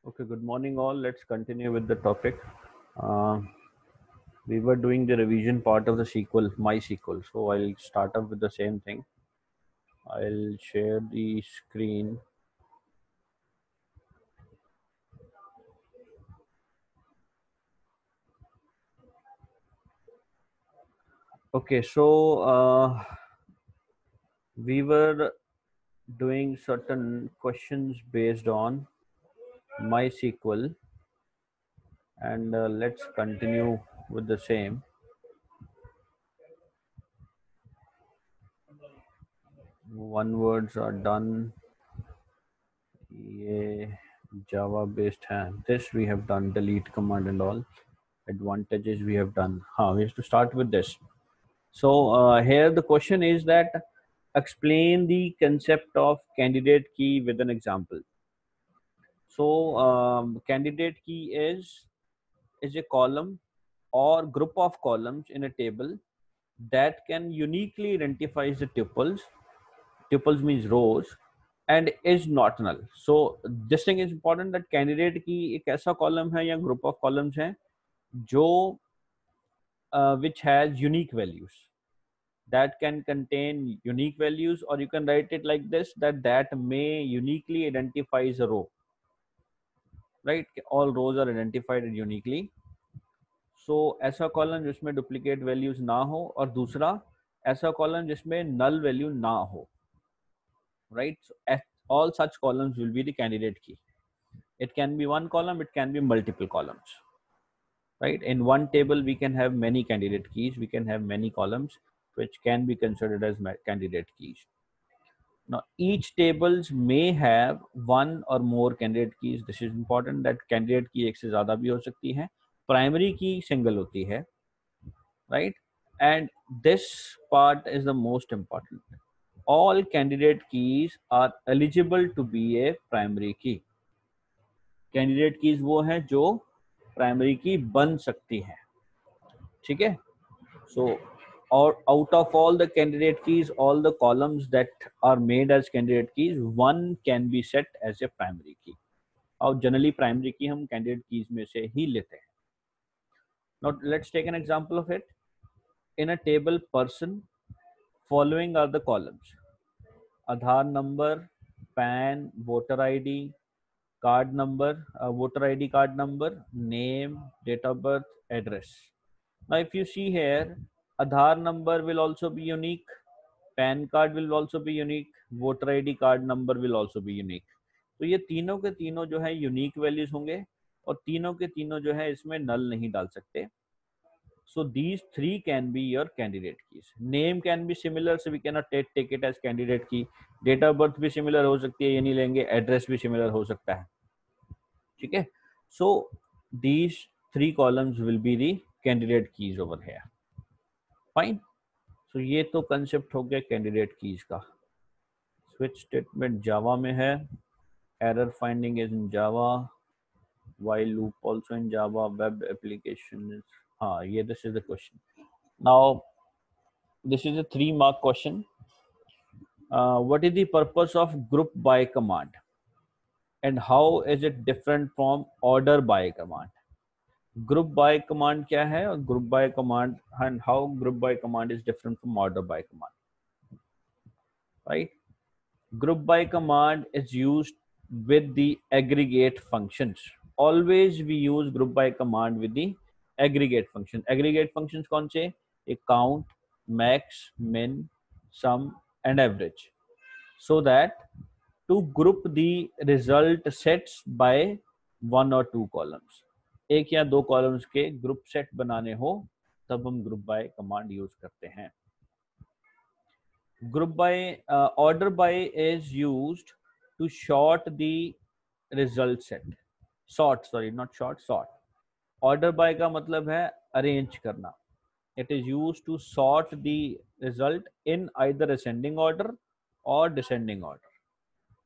Okay, good morning all. Let's continue with the topic. Uh, we were doing the revision part of the SQL, MySQL. So I'll start up with the same thing. I'll share the screen. Okay, so we were doing certain questions based on MySQL, and let's continue with the same. One words are done. Yeah, Java based hand. This we have done, delete command and all. Advantages we have done. We have to start with this. So here the question is that explain the concept of candidate key with an example. So candidate key is a column or group of columns in a table that can uniquely identify the tuples. Tuples means rows and is not null. So this thing is important that candidate की एक ऐसा column है या group of columns है जो which has unique values, that can contain unique values, or you can write it like this, that may uniquely identifies a row, right? All rows are identified uniquely. So ऐसा column जिसमें duplicate values ना हो, और दूसरा ऐसा column जिसमें null value ना हो, right? So all such columns will be the candidate key. It can be one column, it can be multiple columns, right? In one table we can have many candidate keys, we can have many columns which can be considered as candidate keys. Now, each tables may have one or more candidate keys. This is important that candidate key एक से ज़्यादा भी हो सकती है. Primary key single होती है, right? And this part is the most important. All candidate keys are eligible to be a primary key. Candidate keys वो हैं जो primary key बन सकती हैं, ठीक है? So, or out of all the candidate keys, all the columns that are made as candidate keys, one can be set as a primary key. और generally primary key हम candidate keys में से ही लेते हैं. Now let's take an example of it. In a table person, following are the columns: Aadhaar number, PAN, voter ID, card number, voter ID card number, name, date of birth, address. Now if you see here, Aadhaar number will also be unique, pan card will also be unique, voter ID card number will also be unique. तो ये तीनों के तीनों जो है unique values होंगे, और तीनों के तीनों जो है इसमें नल नहीं डाल सकते. So these three can be your candidate keys. Name can be similar, so we cannot take it as candidate key. Date of birth भी similar हो सकती है, ये नहीं लेंगे. Address भी similar हो सकता है, ठीक है? So these three columns will be the candidate keys over here. Fine. So ये तो concept हो गया candidate keys का. Switch statement Java में है. Error finding is in Java. While loop also in Java. Web application is this is the question. Now this is a 3-mark question. What is the purpose of group by command, and how is it different from order by command? Group by command क्या है, और group by command, and how group by command is different from order by command, right? Group by command is used with the aggregate functions. Always we use group by command with the aggregate function. Aggregate functions कौन से? Count, max, min, sum and average. So that to group the result sets by one or two columns. एक या दो columns के group set बनाने हो तब हम group by command use करते हैं. Group by order by is used to sort the result set. Sort. Order by का मतलब है arrange करना. It is used to sort the result in either ascending order or descending order.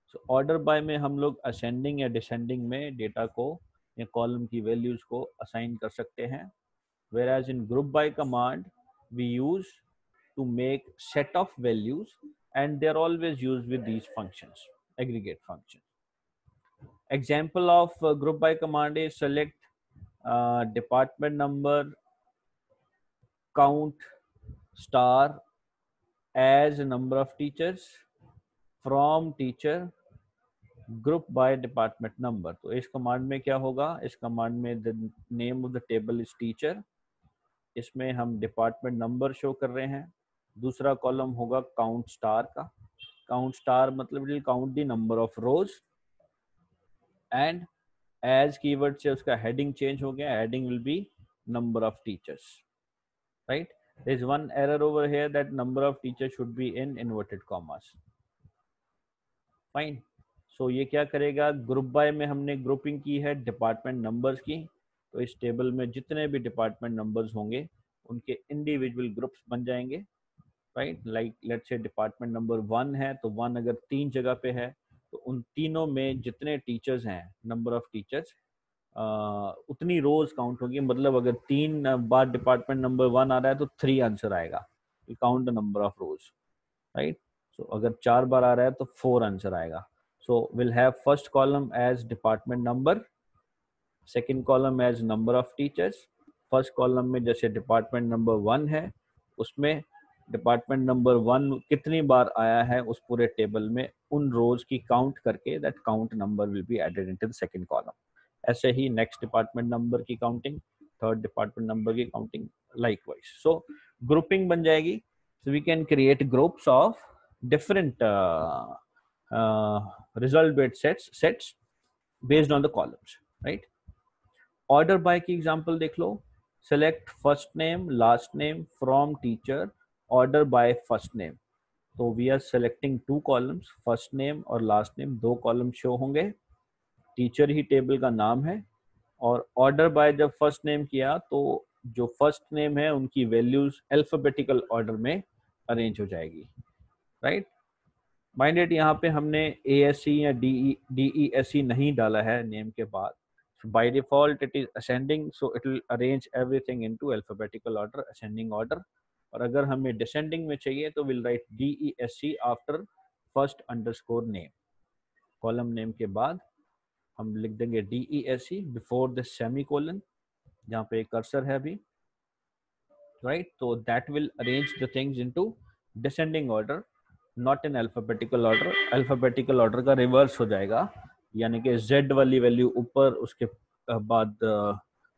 So order by में हम लोग ascending या descending में data को या column की values को assign कर सकते हैं. Whereas in group by command we use to make set of values, and they're always used with these functions, aggregate functions. Example of group by command is select department number, count star as number of teachers from teacher group by department number. तो इस command में क्या होगा, इस command में the name of the table is teacher, इसमें हम department number show कर रहे हैं। दूसरा कॉलम होगा काउंट स्टार का, काउंट स्टार मतलब will count the number of rows, and as keyword से उसका हेडिंग चेंज हो गया, heading will be number of teachers, right. There is one error over here that number of teachers should be in inverted commas, fine. So ये क्या करेगा, group by में हमने grouping की है डिपार्टमेंट नंबर्स की, तो इस टेबल में जितने भी डिपार्टमेंट नंबर्स होंगे उनके इंडिविजुअल ग्रुप्स बन जाएंगे, right. Like let's say department number 1 है, तो 1 अगर 3 जगह पे है तो उन तीनों में जितने टीचर्स हैं, नंबर ऑफ टीचर्स, उतनी रोज काउंट होगी। मतलब अगर 3 बार डिपार्टमेंट नंबर 1 आ रहा है तो 3 आंसर आएगा, count the number of rows, right. So अगर 4 बार आ रहा है तो 4 आंसर आएगा। So we'll have first column as department number, second column as number of teachers। first column में जैसे department number 1 है, उसमें department number 1 कितनी बार आया है उस पूरे टेबल में उन रोज की काउंट करके that count number will be added into the second column। ऐसे ही next department number की काउंटिंग, third department number की काउंटिंग, likewise। so grouping बन जाएगी। so we can create groups of different result based sets based on the columns, right। order by की example देख लो, select first name last name from teacher, order by first name। तो we are selecting 2 columns, first name और last name, 2 columns show होंगे, teacher ही table का नाम है। और order by जब फर्स्ट नेम किया तो जो फर्स्ट नेम है उनकी वैल्यूज अल्फाबेटिकल ऑर्डर में अरेंज हो जाएगी, राइट। माइंडेड यहाँ पे हमने ASC या DESC नहीं डाला है नेम के बाद, by default it is ascending, so it will arrange everything into alphabetical order, ascending order. और अगर हमें डिसेंडिंग में चाहिए तो will write DESC after first underscore name, column name के बाद हम लिख देंगे DESC बिफोर द सेमीकोलन, जहाँ पे कर्सर है अभी, राइट। तो that will arrange the things into descending order, not in alphabetical order. Alphabetical order का रिवर्स हो जाएगा, यानी कि Z वाली वैल्यू ऊपर, उसके बाद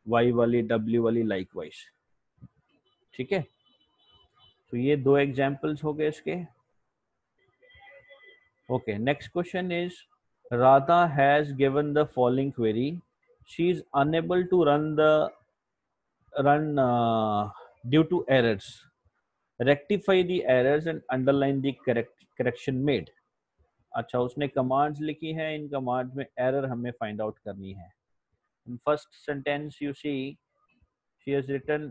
Y वाली, W वाली, लाइकवाइज, ठीक है। तो ये 2 एग्जांपल्स हो गए इसके। Okay, next question is Radha has given the following query, she is unable to run due to errors, rectify the errors and underline the correction made। अच्छा, उसने कमांड्स लिखी हैं, इन कमांड में एरर हमें फाइंड आउट करनी है। In first sentence you see she has written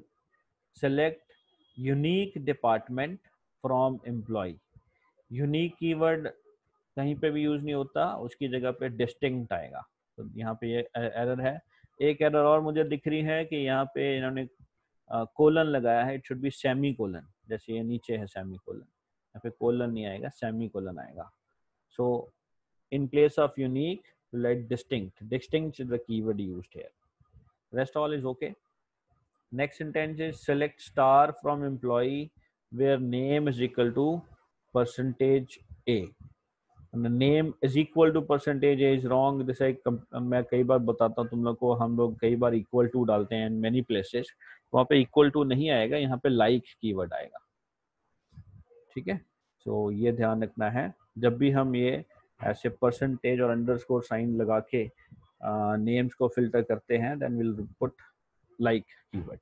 select unique department from employ. Unique keyword कहीं पे भी यूज नहीं होता, उसकी जगह पे डिस्टिंक्ट आएगा, तो यहाँ पे ये एरर है। एक एरर और मुझे दिख रही है कि यहाँ पे इन्होंने कोलन लगाया है, it should B semi colon, जैसे ये नीचे है सेमी कोलन, यहाँ पे कोलन नहीं आएगा, सेमी कोलन आएगा। So in place of unique, write distinct. Distinct is the keyword used here. Rest all is okay. Next sentence is select star from employee where name is equal to percentage A. And the name is equal to percentage A is wrong. This मैं कई बार बताता हूँ तुम लोग को, हम लोग कई बार equal to डालते हैं in many places, वहाँ पे equal to नहीं आएगा, यहाँ पे like keyword आएगा, ठीक है। तो ये ध्यान रखना है, जब भी हम ये ऐसे परसेंटेज और अंडरस्कोर साइन लगा के नेम्स को फिल्टर करते हैं, then will put like keyword.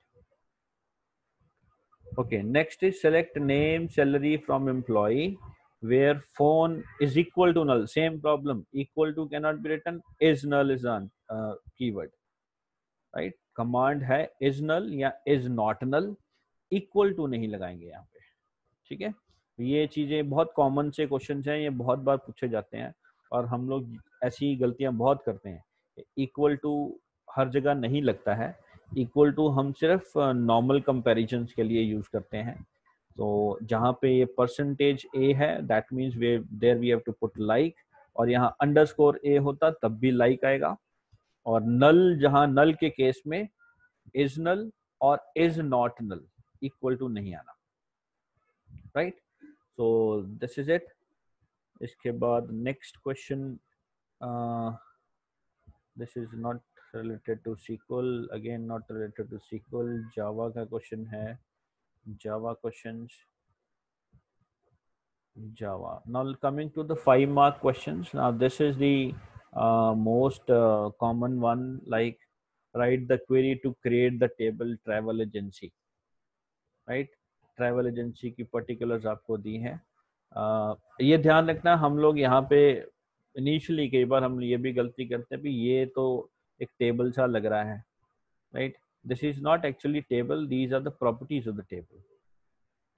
Okay, next is select name salary from employ where phone is equal to null. Same problem, equal to can not be written, is null is on keyword, right. Command है is null या is not null, equal to नहीं लगाएंगे यहाँ पे, ठीक है। ये चीजें बहुत कॉमन से क्वेश्चन हैं, ये बहुत बार पूछे जाते हैं और हम लोग ऐसी गलतियां बहुत करते हैं। इक्वल टू हर जगह नहीं लगता है, इक्वल टू हम सिर्फ नॉर्मल कंपैरिजंस के लिए यूज करते हैं। तो जहाँ पे ये परसेंटेज ए है, that means there we have to put like, और यहाँ अंडरस्कोर ए होता तब भी लाइक आएगा, और नल जहां नल के केस में इज नल और is not null equal to नहीं आना, right. So this is it. इसके बाद next question, this is not related to SQL, again not related to SQL, Java का क्वेश्चन है, Java questions, Java. Now coming to the 5-mark questions. Now this is the most common one, like write the query to create the table travel agency, right? Travel agency की particulars आपको दी हैं। ये ध्यान रखना, हम लोग यहाँ पे इनिशियली कई बार हम ये भी गलती करते हैं कि ये तो एक टेबल सा लग रहा है, right. This is not actually table, these are the properties of the table,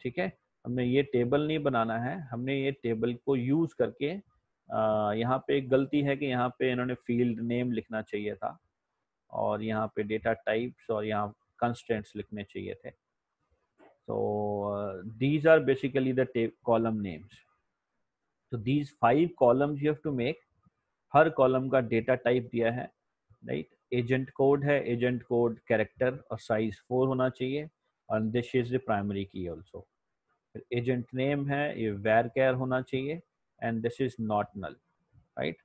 ठीक है। हमने ये टेबल नहीं बनाना है, हमने ये टेबल को यूज करके यहाँ पे एक गलती है कि यहाँ पे इन्होंने फील्ड नेम लिखना चाहिए था, और यहाँ पे डेटा टाइप्स और यहाँ कंस्ट्रेंट्स लिखने चाहिए थे। So these are basically the column names. So these 5 columns you have to make. हर कॉलम का डेटा टाइप दिया है, राइट। एजेंट कोड है, एजेंट कोड कैरेक्टर और साइज 4 होना चाहिए, और this is the primary key also. Agent name है, ये varchar होना चाहिए, and this is not null, right.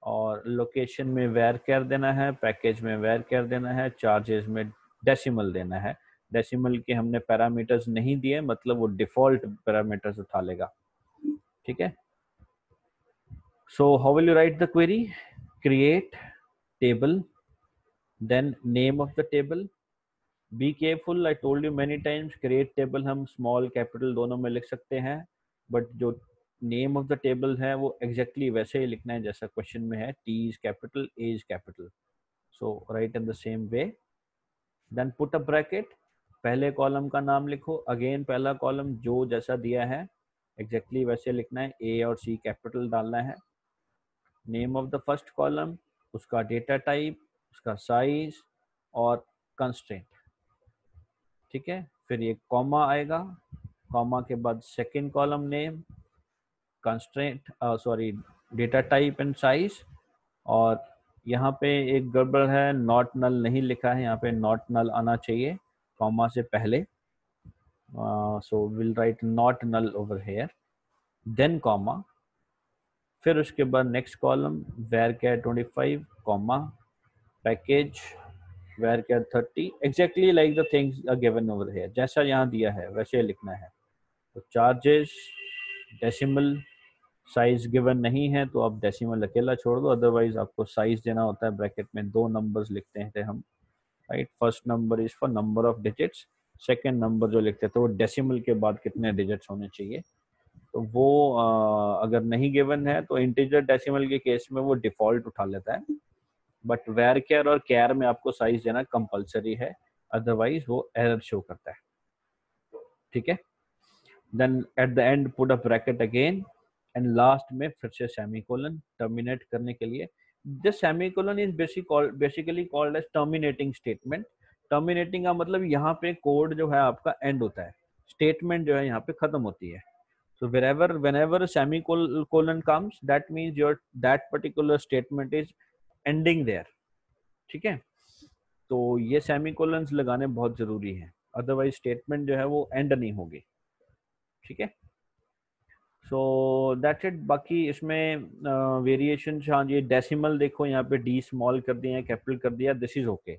और लोकेशन में varchar देना है, पैकेज में varchar देना है, चार्जेस में डेसिमल देना है। डेसिमल के हमने पैरामीटर्स नहीं दिए, मतलब वो डिफॉल्ट पैरामीटर्स उठा लेगा, ठीक है। So how will you write the query? Create table, then name of the table. Be careful, I told you many times, create table हम स्मॉल कैपिटल दोनों में लिख सकते हैं, बट जो नेम ऑफ द टेबल है वो एग्जैक्टली वैसे ही लिखना है जैसा क्वेश्चन में है, T is capital, A is capital, so write in the same way. Then put a bracket, पहले कॉलम का नाम लिखो, अगेन पहला कॉलम जो जैसा दिया है एग्जैक्टली वैसे लिखना है, ए और सी कैपिटल डालना है। Name of the first column, उसका डेटा टाइप, उसका साइज और कंस्ट्रेंट, ठीक है। फिर ये कॉमा आएगा, कॉमा के बाद second column name, constraint sorry data type and size, और यहाँ पे एक गड़बड़ है, नॉट नल नहीं लिखा है, यहाँ पे नॉट नल आना चाहिए कॉमा से पहले, so will write not null over here, then comma, फिर उसके बाद next column varchar 25 comma, package varchar 30, exactly like the things are given over here, जैसा यहाँ दिया है वैसे लिखना है। तो चार्जेस डेसिमल, साइज गिवन नहीं है तो आप डेसिमल अकेला छोड़ दो, अदरवाइज आपको साइज देना होता है। ब्रैकेट में 2 नंबर्स लिखते हैं हम, right. First number is for number of digits, second number जो लिखते थे वो डेसिमल के बाद कितने डिजिट्स होने चाहिए, तो वो अगर नहीं गिवन है तो इंटीजर डेसिमल के केस में वो डिफॉल्ट उठा लेता है, बट varchar और char में आपको साइज देना कंपलसरी है, अदरवाइज वो एरर शो करता है, ठीक है। Then at the end put a bracket again, and last में फिर से सेमीकोलन टर्मिनेट करने के लिए। This semicolon is basically called as terminating statement. Terminating का मतलब यहाँ पे कोड जो है आपका एंड होता है, स्टेटमेंट जो है यहाँ पे खत्म होती है। So whenever a semicolon comes, that means that particular statement is ending there, ठीक है। तो ये सेमीकोलन्स लगाने बहुत जरूरी है, अदरवाइज स्टेटमेंट जो है वो एंड नहीं होगी, ठीक है। So that's it. बाकी इसमें वेरिएशन, हाँ ये डेसिमल देखो यहाँ पे डी स्मॉल कर दिया है, कैपिटल कर दिया, दिस इज ओके,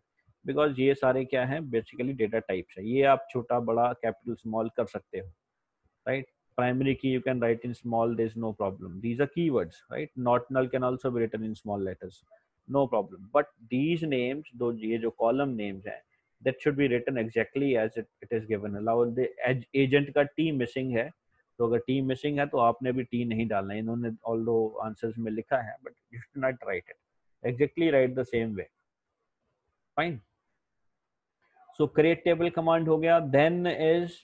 बिकॉज ये सारे क्या है बेसिकली डेटा टाइप्स है, ये आप छोटा बड़ा कैपिटल स्मॉल कर सकते हो, right? Primary key you can write in small, there's no problem. These are keywords, right? Not null can also be written in small letters, no problem. But these names, though ये जो column names हैं, that should be written exactly as it is given. Allow the agent का T missing है, तो अगर T missing है तो आपने भी T नहीं डालना है, इन्होंने although answers में लिखा है, but you should not write it. Exactly write the same way. Fine. So create table command हो गया. Then is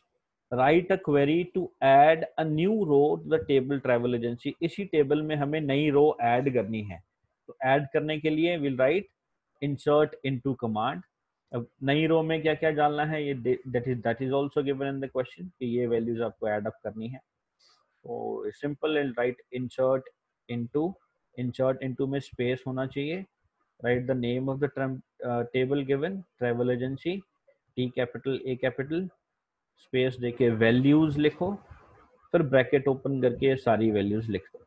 write a query to add a new row to the table travel agency. इसी table में हमें नई रो add करनी है, तो add करने के लिए will write insert into command. अब नई रो में क्या क्या डालना है, ये that is also given in the question कि ये वैल्यूज आपको ऐड अप करनी है। तो simple and right insert into, insert into में space होना चाहिए, write the name of the table given, travel agency, T capital A capital, space देके values लिखो, फिर ब्रैकेट ओपन करके सारी वैल्यूज लिख दो।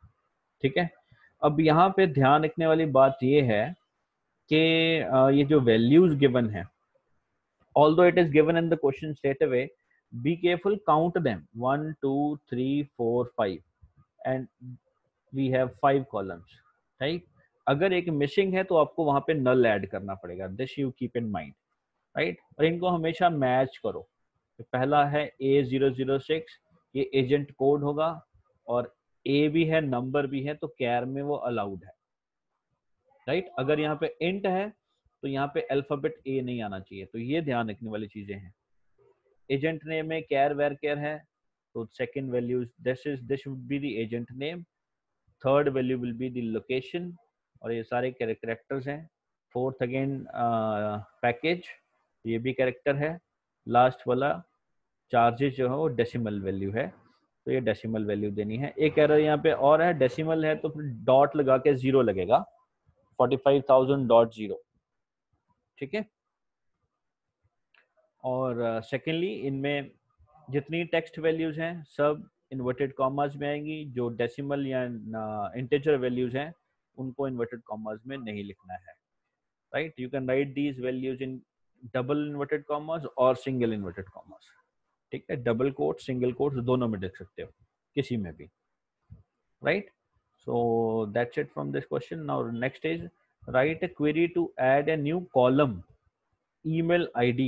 ठीक है, अब यहाँ पे ध्यान रखने वाली बात ये है कि ये जो वैल्यूज गिवन है, although it is given in the question straight away, be careful, count them 1 2 3 4 5 and we have 5 columns, right? अगर एक मिसिंग है तो आपको वहां पे नल ऐड करना पड़ेगा, this you keep in mind, right? और इनको हमेशा मैच करो। तो पहला है A006, ये एजेंट कोड होगा, और ए भी है, नंबर भी है, तो कैर में वो अलाउड है, राइट? अगर यहाँ पे इंट है तो यहाँ पे अल्फाबेट ए नहीं आना चाहिए, तो ये ध्यान रखने वाली चीजें हैं। एजेंट नेम में कैर वेर केयर है, तो second value this would be the agent name, third value will be the location, और ये सारे कैरेक्टर्स हैं। फोर्थ अगेन पैकेज, ये भी कैरेक्टर है। लास्ट वाला चार्जेस जो है वो डेसिमल वैल्यू है, तो ये डेसिमल वैल्यू देनी है। एक एरर यहाँ पे और है, डेसिमल है तो फिर डॉट लगा के जीरो लगेगा, 45,000.0, ठीक है। और सेकेंडली इनमें जितनी टेक्स्ट वैल्यूज हैं सब इन्वर्टेड कॉमास में आएंगी, जो डेसिमल या इंटीजर वैल्यूज हैं उनको इन्वर्टेड कॉमास में नहीं लिखना है, right? You can write these values in double inverted commas और सिंगल इन्वर्टेड कॉमास, ठीक है। डबल कोट सिंगल कोट दोनों में लिख सकते हो, किसी में भी, right? So that's it from this question. Now next is write a query to add a new column email ID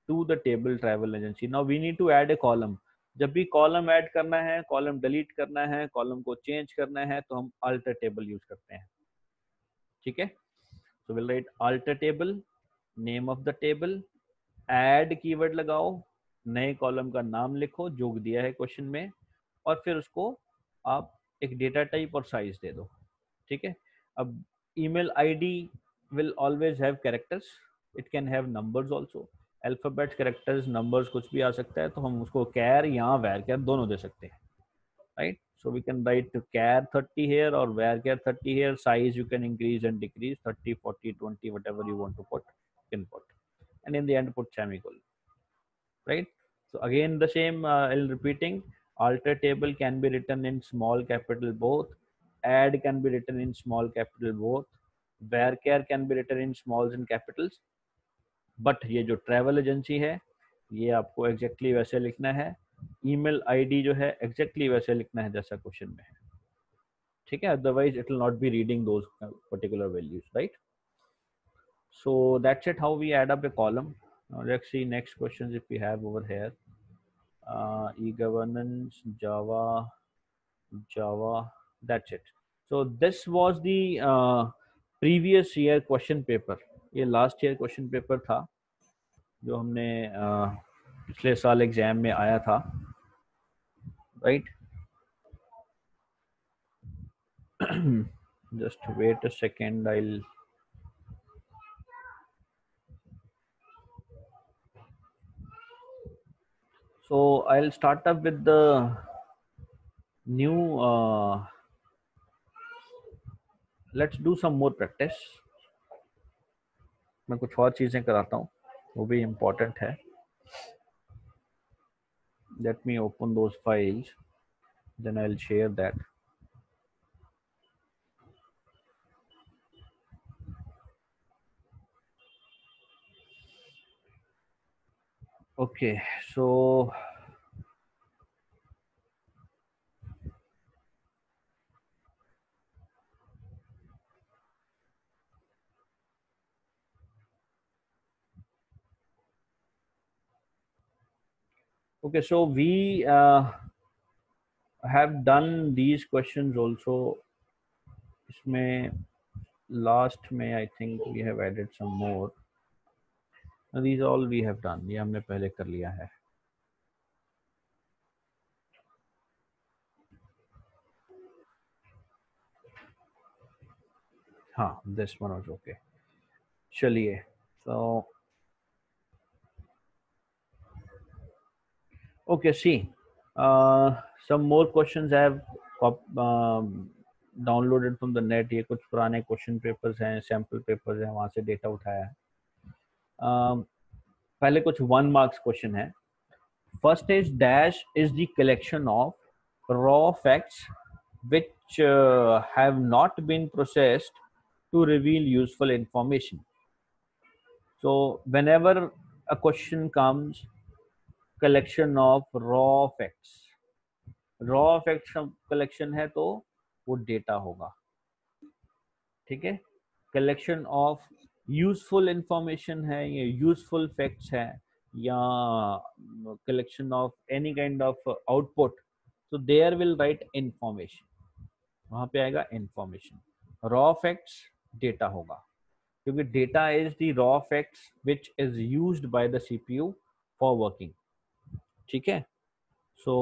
to the table travel agency. Now we need to add a column. जब भी column add करना है, column delete करना है, column को change करना है, तो हम अल्टर टेबल यूज करते हैं, ठीक है। सो will right alter table, name of the table, add keyword लगाओ, नए कॉलम का नाम लिखो जो दिया है क्वेश्चन में, और फिर उसको आप एक डेटा टाइप और साइज दे दो, ठीक है। अब email ID will always have characters, it can have numbers also, alphabets, characters, numbers, कुछ भी आ सकता है, तो हम उसको कैर या वैर कैर दोनों दे सकते हैं, right? So we can write char 30 here or varchar 30 here. Size you can increase and decrease, 30, 40, 20, whatever you want to put, you can put. And in the end put semicolon, right? So again the same, I'll repeating, alter table can be written in small capital both, add can be written in small capital both, varchar can be written in smalls and capitals, but ये जो travel agency है ये आपको exactly वैसे लिखना है, email ID जो है exactly वैसे लिखना है जैसा क्वेश्चन में है, ठीक है। Otherwise it will not be reading those particular values, right? So that's it how we add up a column. Now let's see next questions if we have over here. E-governance, Java, that's it. So this was the previous year question paper. ये last year question paper था जो हमने पिछले साल exam में आया था, right? Just wait a second, I'll start up with the new let's do some more practice. मैं कुछ और चीजें कराता हूँ, वो भी important है. Let me open those files, then I'll share that. Okay, so we have done these questions also. इसमें last में I think we have added some more. Now, these all we have done. ये हमने पहले कर लिया है. हाँ, this one was okay. चलिए, so okay, see, some more questions I have downloaded from the net, ये कुछ पुराने क्वेश्चन पेपर्स हैं, सैम्पल पेपर्स हैं, वहाँ से डेटा उठाया है। पहले कुछ 1 मार्क्स क्वेश्चन है। First is dash is the collection of raw facts which have not been processed to reveal useful information. So whenever a question comes, collection of raw facts का collection है तो वो data होगा, ठीक है। collection of useful information है, ये useful facts है, या collection of any kind of output, so there will write information, वहां पे आएगा इंफॉर्मेशन। रॉ फैक्ट्स डेटा होगा, क्योंकि data is the raw facts which is used by the CPU for working, ठीक है। सो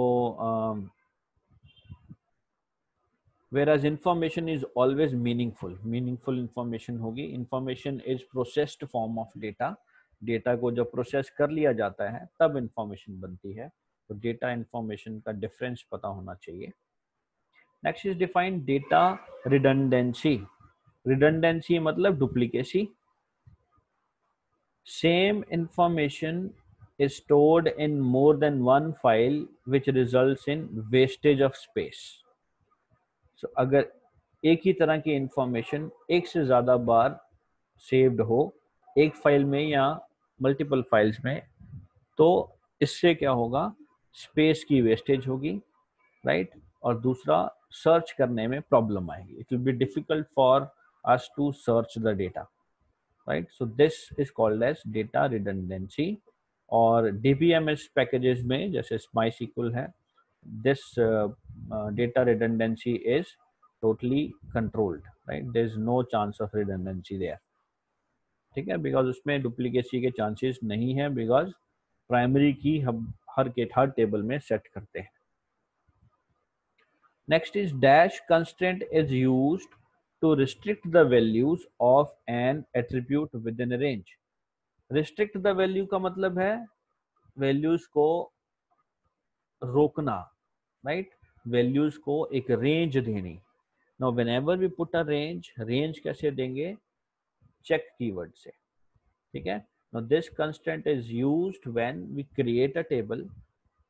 whereas information is always meaningful information होगी। information is processed form of data, data को जब प्रोसेस कर लिया जाता है तब इंफॉर्मेशन बनती है, तो डेटा इंफॉर्मेशन का डिफरेंस पता होना चाहिए। Next is define data redundancy. Redundancy मतलब duplicacy. Same information is stored in more than one file which results in wastage of space. So अगर एक ही तरह की इंफॉर्मेशन एक से ज़्यादा बार सेव्ड हो एक फाइल में या मल्टीपल फाइल्स में, तो इससे क्या होगा, स्पेस की वेस्टेज होगी, राइट। और दूसरा, सर्च करने में प्रॉब्लम आएगी, it will be difficult for us to search the data, right. So this is called as data redundancy. और डीबीएमएस पैकेजेस में जैसे MySQL है, this data redundancy is totally controlled, right, there is no chance of redundancy there, ठीक है, because उसमें duplicacy के chances नहीं है, बिकॉज प्राइमरी की हम हर टेबल में सेट करते हैं। Next is dash constraint is used to restrict the values of an attribute within a range. Restrict the value का मतलब है values को रोकना, right? Values को एक range देनी। Now whenever we put a range कैसे देंगे? Check keyword से, ठीक है। Now this constraint is used when we create a table.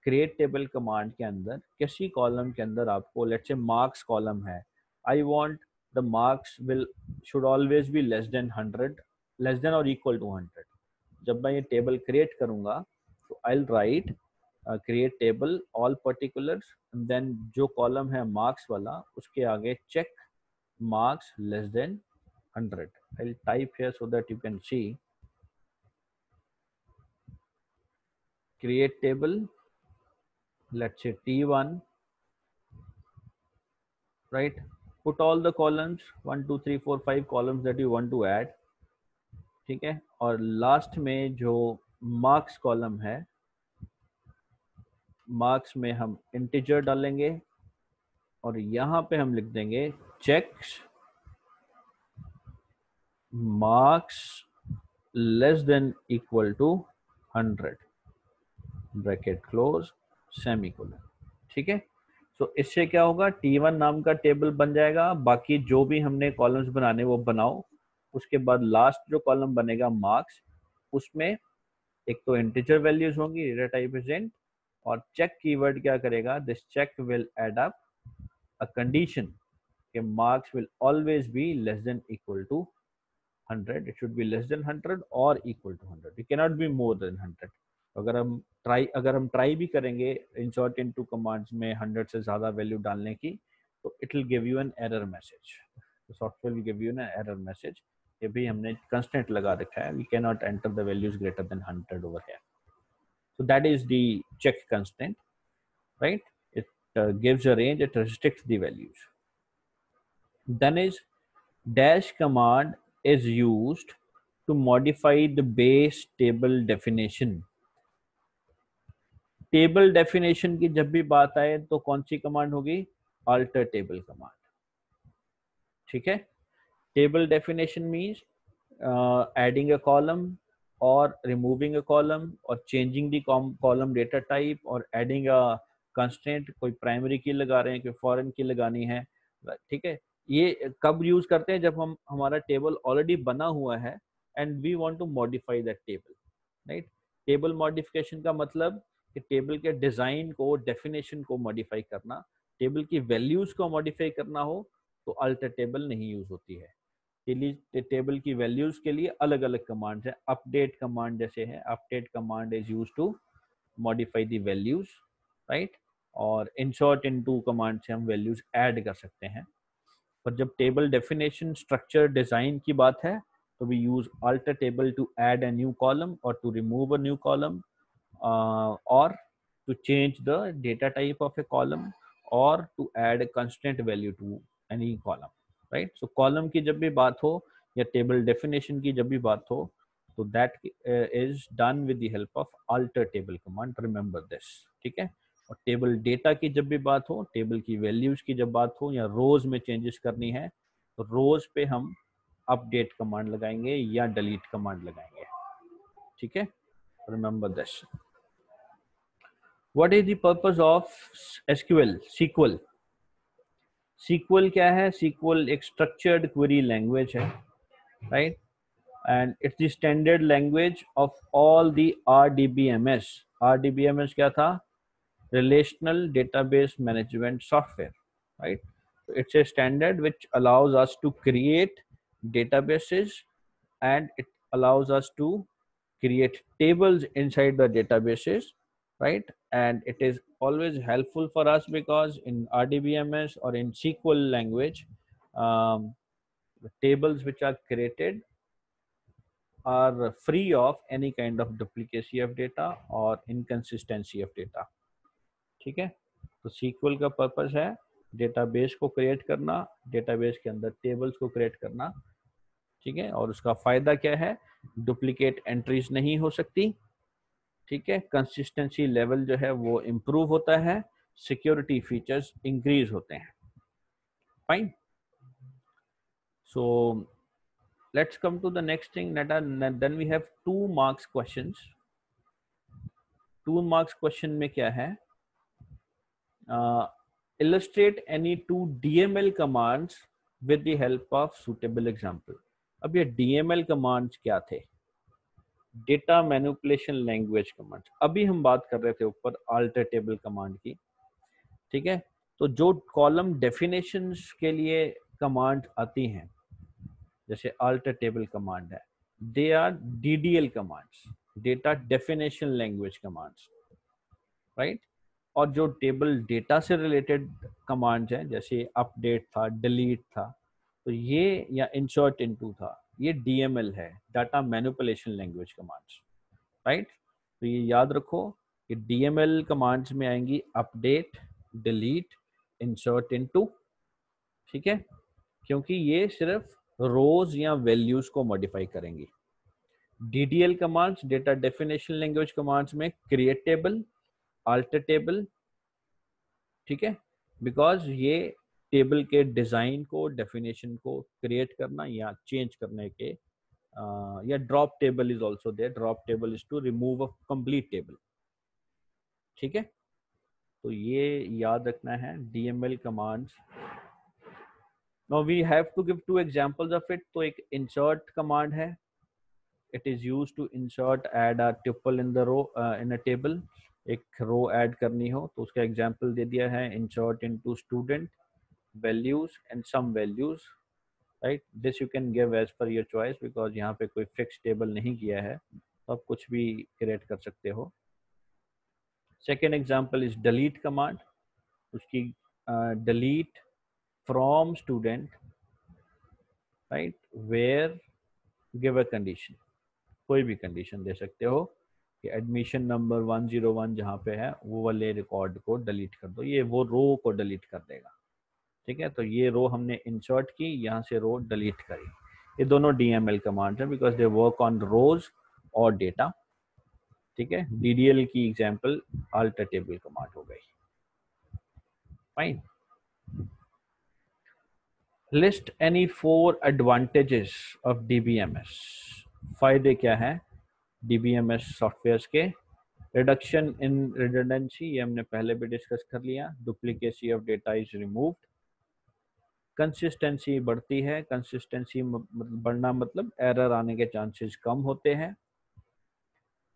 Create table command के अंदर किसी कॉलम के अंदर आपको, लेट्स से मार्क्स कॉलम है, I want the marks will should always be less than 100, less than और इक्वल टू 100। जब मैं ये टेबल क्रिएट करूंगा तो I will write create table all particulars, then जो कॉलम है मार्क्स वाला उसके आगे check marks less than 100। I will type here so that you can see create table, let's say T1, right, put all the columns 1 2 3 4 5 columns that you want to add, ठीक है। और last में जो marks column है, marks में हम integer डालेंगे और यहाँ पे हम लिख देंगे checks marks less than equal to 100, bracket close, semicolon, ठीक है। तो इससे क्या होगा, T1 नाम का टेबल बन जाएगा, बाकी जो भी हमने कॉलम्स बनाने वो बनाओ, उसके बाद लास्ट जो कॉलम बनेगा मार्क्स, उसमें एक तो इंटीजर वैल्यूज होंगी, डेटा टाइप इज इंट, और चेक कीवर्ड क्या करेगा, this check will add up a condition कि marks will always be less than equal to 100, it should be less than 100 or equal to 100, it can not be more than 100। अगर हम try भी करेंगे insert into commands में 100 से ज़्यादा value डालने की, तो it will give you an error message, software will give you an error message कि भी हमने कंस्टेंट लगा रखा है, we can not enter the values greater than 100 over here. So that is the check constant, right, it gives a range, it restricts the values. Then is dash command is used to modify the base table definition. Table definition की जब भी बात आए तो कौन सी command होगी, alter table command, ठीक है। Table definition means adding a column और रिमूविंग अ कॉलम और changing the column data type और एडिंग अ कंस्ट्रेंट, कोई प्राइमरी की लगा रहे हैं, कोई फॉरेन की लगानी है, ठीक है। ये कब यूज करते हैं? जब हम हमारा टेबल ऑलरेडी बना हुआ है and we want to modify that table, right. Table modification का मतलब कि टेबल के डिजाइन को, डेफिनेशन को मॉडिफाई करना, टेबल की वैल्यूज को मॉडिफाई करना हो तो अल्टर टेबल नहीं यूज होती है। टेबल की वैल्यूज के लिए अलग अलग कमांड्स है। अपडेट कमांड जैसे है, update command is use to modify the values, right. और इंसर्ट इनटू कमांड से हम वैल्यूज ऐड कर सकते हैं। पर जब टेबल डेफिनेशन, स्ट्रक्चर, डिजाइन की बात है तो we use alter table to add a new column और to remove a new column, और to change the data type of a column or to add a constant value to any column, right? So column की जब भी बात हो या table definition की जब भी बात हो तो that is done with the help of alter table command, remember this, ठीक है। और टेबल डेटा की जब भी बात हो, टेबल की वैल्यूज की जब बात हो या रोज में चेंजेस करनी है तो रोज पे हम अपडेट कमांड लगाएंगे या डिलीट कमांड लगाएंगे, ठीक है। Remember this. What is the purpose of SQL? SQL. SQL क्या है? SQL एक structured query language है, right? And it's the standard language of all the RDBMS. RDBMS क्या था? Relational Database Management Software, right? So it's a standard which allows us to create databases, and it allows us to create tables inside the databases, right? And it is always helpful for us because in RDBMS or in SQL language, the tables which are created are free of any kind of duplicacy of data or inconsistency of data, ठीक है। तो SQL का purpose है database को create करना, database के अंदर tables को क्रिएट करना, ठीक है। और उसका फायदा क्या है? डुप्लीकेट एंट्रीज नहीं हो सकती, ठीक है। कंसिस्टेंसी लेवल जो है वो इम्प्रूव होता है, सिक्योरिटी फीचर्स इंक्रीज होते हैं, fine. So let's come to the next thing, then we have 2 marks questions. 2 marks question में क्या है? Illustrate any 2 DML commands with the help of suitable example. अब ये DML कमांड्स क्या थे? Data manipulation language command. अभी हम बात कर रहे थे ऊपर अल्टर टेबल कमांड की, ठीक है। तो जो कॉलम डेफिनेशंस के लिए कमांड आती हैं जैसे अल्टर टेबल कमांड है, they are DDL commands, data definition language commands, right. और जो टेबल डेटा से रिलेटेड कमांड्स हैं जैसे अपडेट था, डिलीट था, तो ये या इंसर्ट इनटू था, ये DML है, data manipulation language commands, right. तो ये याद रखो कि DML कमांड्स में आएंगी अपडेट, डिलीट, इंसर्ट इनटू, ठीक है, क्योंकि ये सिर्फ रोज या वैल्यूज को मॉडिफाई करेंगी। DDL commands, data definition language commands में क्रिएट टेबल, अल्टर टेबल, ठीक है, बिकॉज ये टेबल के डिजाइन को, डेफिनेशन को क्रिएट करना या चेंज करने के, या drop table is also there. Drop table is to remove a complete table, ठीक है। तो ये याद रखना है DML commands. Now we have to give 2 examples of it. तो एक इंसर्ट कमांड है, it is used to insert, add a tuple in the row, in a table. एक रो ऐड करनी हो तो उसका एग्जांपल दे दिया है, insert into student values and some values, right. This you can give as per your choice because यहाँ पे कोई फिक्स टेबल नहीं किया है, तो आप कुछ भी क्रिएट कर सकते हो। Second example is delete command. उसकी delete from student, right, where give a condition, कोई भी कंडीशन दे सकते हो कि एडमिशन नंबर 101 जहाँ पे है वो वाले रिकॉर्ड को डिलीट कर दो, ये वो रो को डिलीट कर देगा, ठीक है। तो ये रो हमने इंसर्ट की, यहाँ से रो डिलीट करी। ये दोनों DML कमांड है बिकॉज दे वर्क ऑन रोज और डेटा, ठीक है। DDL की एग्जांपल अल्टर टेबल कमांड हो गई, fine. List any 4 advantages of DBMS। फायदे क्या है DBMS सॉफ्टवेयर्स के? रिडक्शन इन रिडंडेंसी, ये हमने पहले भी डिस्कस कर लिया। Duplicacy of data is removed, consistency बढ़ती है, कंसिस्टेंसी बढ़ना मतलब एरर आने के चांसेस कम होते हैं।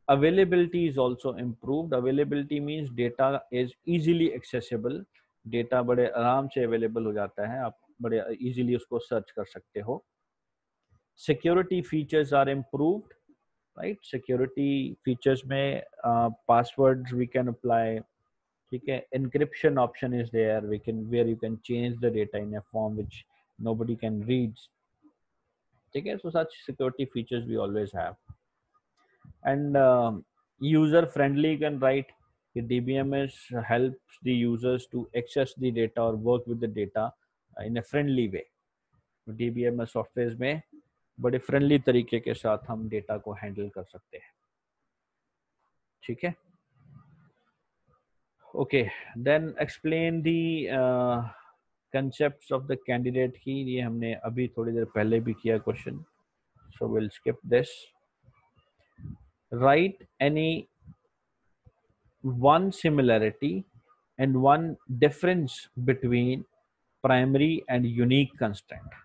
Availability is also improved. Availability means data is easily accessible, data बड़े आराम से अवेलेबल हो जाता है, आप बड़े इजीली उसको सर्च कर सकते हो। Security features are improved, right, security features में पासवर्ड्स वी कैन अप्लाई, ठीक है, encryption option is there, we can where you can change the data in a form which nobody can read, ठीक है, so such security features we always have. And user friendly, you can write the DBMS helps the users to access the data or work with the data in a friendly way. DBMS software में बड़े friendly तरीके के साथ हम data को handle कर सकते हैं, ठीक है। Okay, then explain the concepts of the candidate की, ये हमने अभी थोड़ी देर पहले भी किया question, so we'll skip this. Write any one similarity and one difference between primary and unique constraint.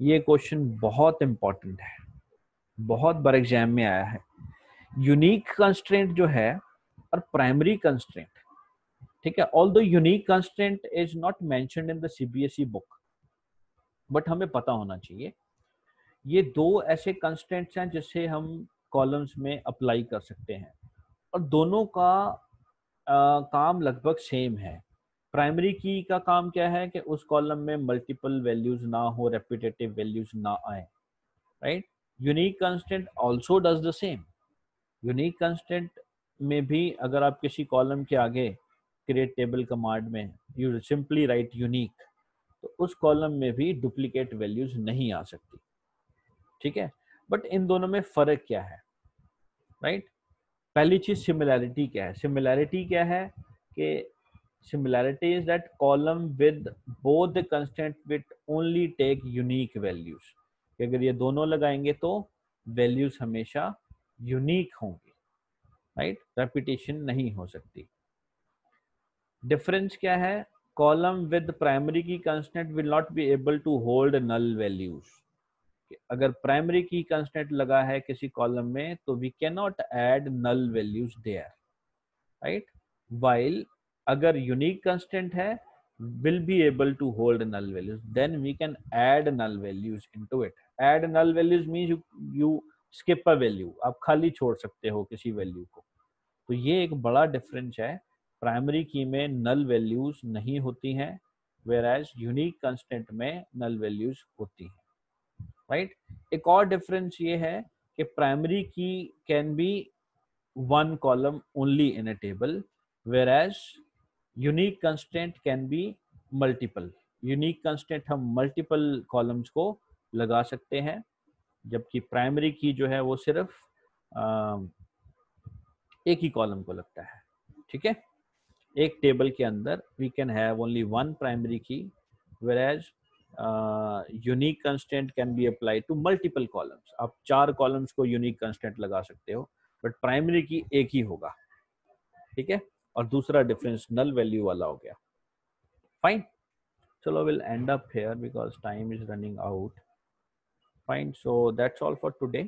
ये क्वेश्चन बहुत इंपॉर्टेंट है, बहुत बार एग्जाम में आया है। यूनिक कंस्ट्रेंट जो है और प्राइमरी कंस्ट्रेंट, ठीक है, although unique constraint is not mentioned in the CBSE book, but हमें पता होना चाहिए ये दो ऐसे कंस्टेंट्स हैं जिसे हम कॉलम्स में अप्लाई कर सकते हैं, और दोनों का काम लगभग सेम है। प्राइमरी की का काम क्या है कि उस कॉलम में मल्टीपल वैल्यूज ना हो, रेपिटेटिव वैल्यूज ना आए, right. Unique constant also does the same. Unique constant में भी अगर आप किसी कॉलम के आगे क्रिएट टेबल कमांड में यू सिंपली राइट यूनिक, तो उस कॉलम में भी डुप्लीकेट वैल्यूज नहीं आ सकती, ठीक है। बट इन दोनों में फर्क क्या है, राइट। पहली चीज सिमिलैरिटी क्या है। सिमिलैरिटी क्या है कि similarity is that column with both the constant with only take unique values, कि अगर ये दोनों लगाएंगे तो वैल्यूज हमेशा यूनिक होंगी, राइट, रेपिटेशन नहीं हो सकती। डिफरेंस क्या है, column with primary key constant will not be able to hold null values. अगर प्राइमरी की कंस्टेंट लगा है किसी कॉलम में तो we can not add null values there, right. While अगर यूनिक कंस्टेंट है will be able to hold null values, then we can add null values into it. Add null values means you skip a value, आप खाली छोड़ सकते हो किसी value को। तो ये एक बड़ा डिफरेंस है, प्राइमरी की में नल वैल्यूज नहीं होती हैं, whereas यूनिक कंस्टेंट में नल वैल्यूज होती हैं, राइट। एक और डिफरेंस ये है कि primary key can be one column only in a table, whereas unique constant can be multiple. Unique constant हम मल्टीपल कॉलम्स को लगा सकते हैं, जबकि प्राइमरी की जो है वो सिर्फ एक ही कॉलम को लगता है, ठीक है। एक टेबल के अंदर we can have only one primary key, whereas unique constant can be apply to multiple columns. आप 4 कॉलम्स को यूनिक कंस्टेंट लगा सकते हो, बट प्राइमरी की एक ही होगा, ठीक है। और दूसरा डिफरेंस नल वैल्यू वाला हो गया, फाइन। चलो we'll end up here because time is running out. Fine, so that's all for today.